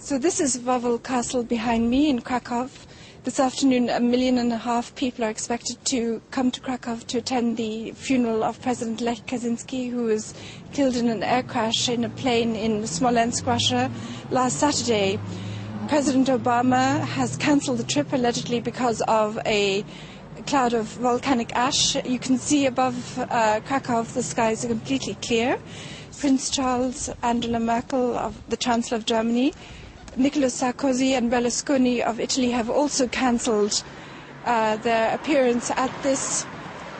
So this is Wawel Castle behind me in Krakow. This afternoon, 1.5 million people are expected to come to Krakow to attend the funeral of President Lech Kaczynski, who was killed in an air crash in a plane in Smolensk, Russia, last Saturday. President Obama has cancelled the trip, allegedly because of a cloud of volcanic ash. You can see above Krakow the skies are completely clear. Prince Charles, Angela Merkel, the Chancellor of Germany, Nicolas Sarkozy and Berlusconi of Italy have also cancelled their appearance at this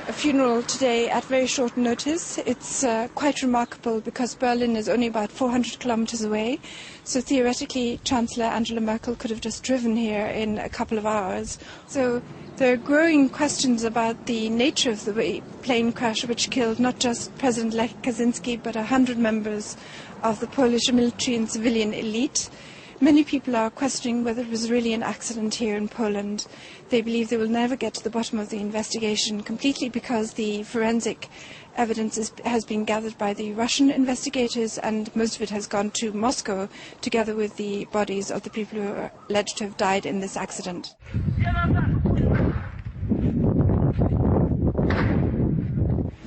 funeral today at very short notice. It's quite remarkable because Berlin is only about 400 kilometers away, so theoretically Chancellor Angela Merkel could have just driven here in a couple of hours. So there are growing questions about the nature of the plane crash which killed not just President Lech Kaczynski but 100 members of the Polish military and civilian elite. Many people are questioning whether it was really an accident here in Poland. They believe they will never get to the bottom of the investigation completely because the forensic evidence has been gathered by the Russian investigators and most of it has gone to Moscow together with the bodies of the people who are alleged to have died in this accident.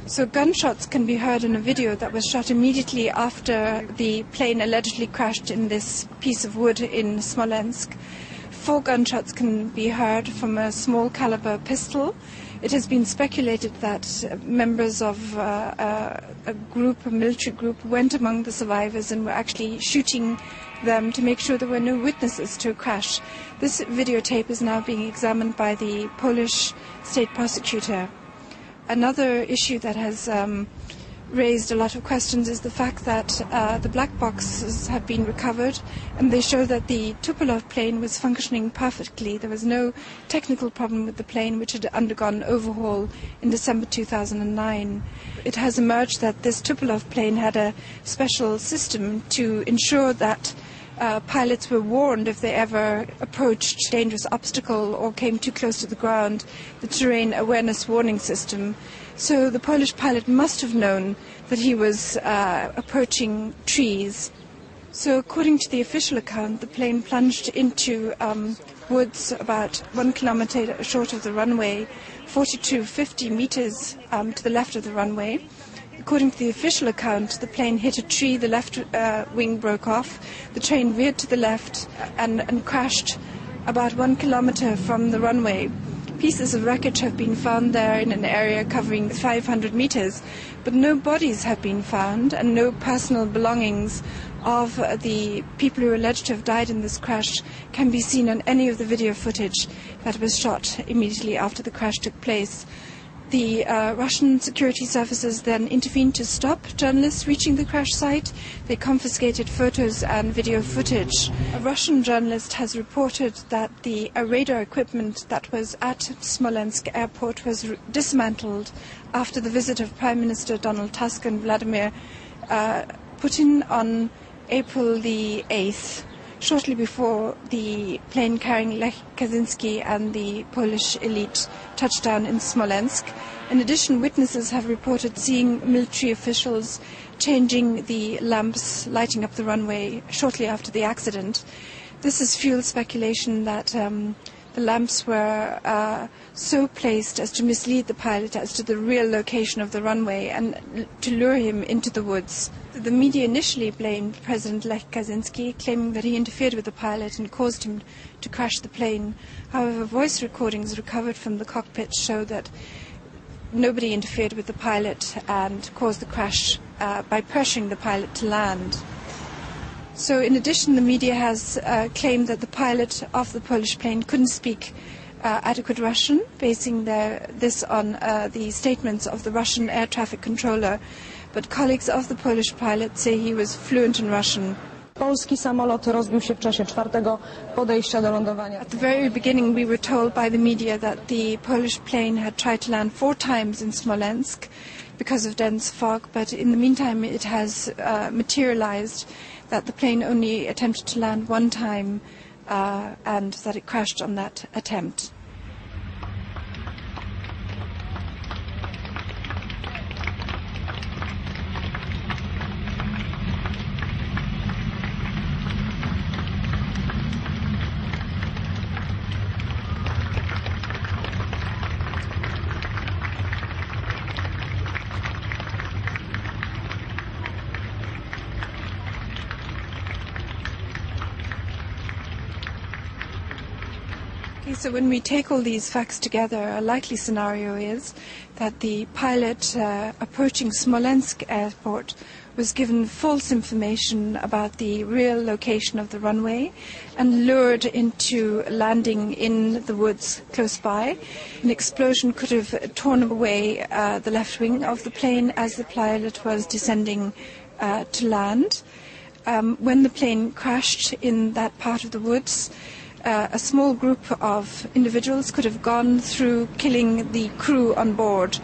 So gunshots can be heard in a video that was shot immediately after the plane allegedly crashed in this piece of wood in Smolensk. 4 gunshots can be heard from a small caliber pistol. It has been speculated that members of a military group, went among the survivors and were actually shooting them to make sure there were no witnesses to a crash. This videotape is now being examined by the Polish state prosecutor. Another issue that has raised a lot of questions is the fact that the black boxes have been recovered and they show that the Tupolev plane was functioning perfectly. There was no technical problem with the plane, which had undergone overhaul in December 2009. It has emerged that this Tupolev plane had a special system to ensure that pilots were warned if they ever approached a dangerous obstacle or came too close to the ground, the terrain awareness warning system. So the Polish pilot must have known that he was approaching trees. So according to the official account, the plane plunged into woods about 1 kilometer short of the runway, 40 to 50 meters to the left of the runway. According to the official account, the plane hit a tree, the left wing broke off, the train veered to the left and crashed about 1 kilometer from the runway. Pieces of wreckage have been found there in an area covering 500 meters, but no bodies have been found and no personal belongings of the people who are alleged to have died in this crash can be seen on any of the video footage that was shot immediately after the crash took place. The Russian security services then intervened to stop journalists reaching the crash site. They confiscated photos and video footage. A Russian journalist has reported that the radar equipment that was at Smolensk airport was dismantled after the visit of Prime Minister Donald Tusk and Vladimir Putin on April the 8th. Shortly before the plane carrying Lech Kaczynski and the Polish elite touched down in Smolensk. In addition, witnesses have reported seeing military officials changing the lamps lighting up the runway shortly after the accident. This has fueled speculation that the lamps were so placed as to mislead the pilot as to the real location of the runway and to lure him into the woods. The media initially blamed President Lech Kaczynski, claiming that he interfered with the pilot and caused him to crash the plane. However, voice recordings recovered from the cockpit show that nobody interfered with the pilot and caused the crash by pressuring the pilot to land. So in addition, the media has claimed that the pilot of the Polish plane couldn't speak adequate Russian, basing this on the statements of the Russian air traffic controller. But colleagues of the Polish pilot say he was fluent in Russian. Polski samolot rozbił się w czasie 4. podejścia do lądowania. At the very beginning we were told by the media that the Polish plane had tried to land 4 times in Smolensk because of dense fog, but in the meantime it has materialized that the plane only attempted to land 1 time and that it crashed on that attempt. So when we take all these facts together, a likely scenario is that the pilot approaching Smolensk airport was given false information about the real location of the runway and lured into landing in the woods close by. An explosion could have torn away the left wing of the plane as the pilot was descending to land. When the plane crashed in that part of the woods, a small group of individuals could have gone through, killing the crew on board.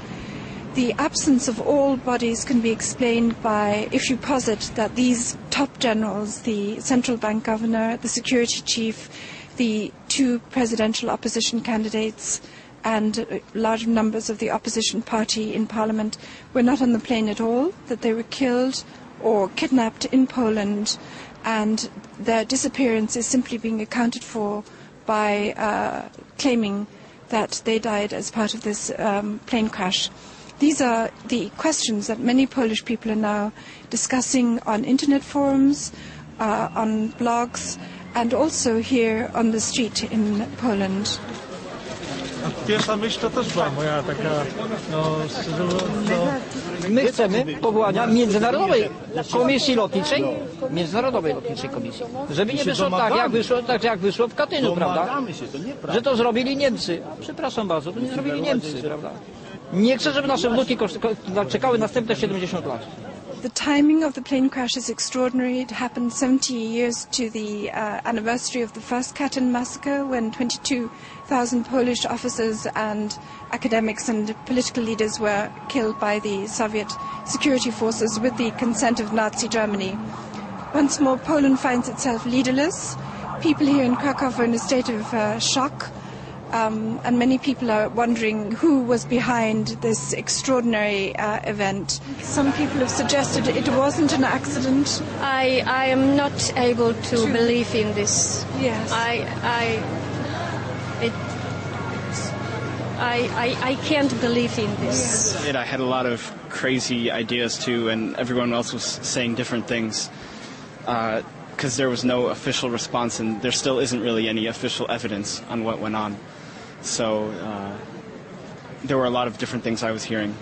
The absence of all bodies can be explained by, if you posit that these top generals, the central bank governor, the security chief, the two presidential opposition candidates, and large numbers of the opposition party in parliament were not on the plane at all, that they were killed or kidnapped in Poland, and their disappearance is simply being accounted for by claiming that they died as part of this plane crash. These are the questions that many Polish people are now discussing on internet forums, on blogs, and also here on the street in Poland. Pierwsza myśl to też była moja taka, My chcemy powołania międzynarodowej komisji lotniczej, międzynarodowej lotniczej komisji, żeby nie wyszło tak jak wyszło w Katyniu, prawda? Że to zrobili Niemcy. Przepraszam bardzo, to nie zrobili Niemcy, prawda? Nie chcę, żeby nasze wnuki czekały następne 70 lat. The timing of the plane crash is extraordinary. It happened 70 years to the anniversary of the first Katyn massacre, when 22,000 Polish officers and academics and political leaders were killed by the Soviet security forces with the consent of Nazi Germany. Once more, Poland finds itself leaderless. People here in Krakow are in a state of shock. And many people are wondering who was behind this extraordinary event. Some people have suggested it wasn't an accident. I am not able to believe in this. Yes. I can't believe in this. Yes. I had a lot of crazy ideas too, and everyone else was saying different things. Because there was no official response, and there still isn't really any official evidence on what went on. So there were a lot of different things I was hearing.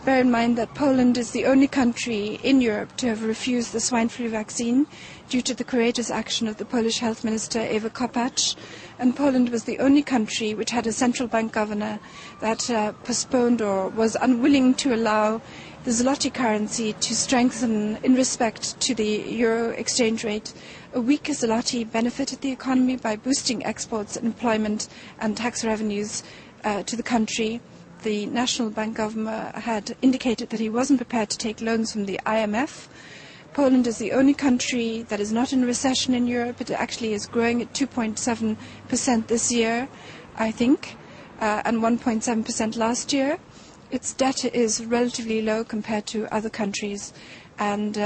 Bear in mind that Poland is the only country in Europe to have refused the swine flu vaccine due to the courageous action of the Polish health minister Ewa Kopacz, and Poland was the only country which had a central bank governor that postponed or was unwilling to allow the zloty currency to strengthen in respect to the euro exchange rate. A weaker zloty benefited the economy by boosting exports, employment and tax revenues to the country. The National Bank governor had indicated that he wasn't prepared to take loans from the IMF. Poland is the only country that is not in recession in Europe. It actually is growing at 2.7% this year, I think, and 1.7% last year. Its debt is relatively low compared to other countries, and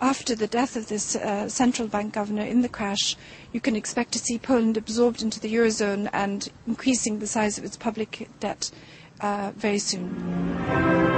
after the death of this central bank governor in the crash, you can expect to see Poland absorbed into the Eurozone and increasing the size of its public debt very soon.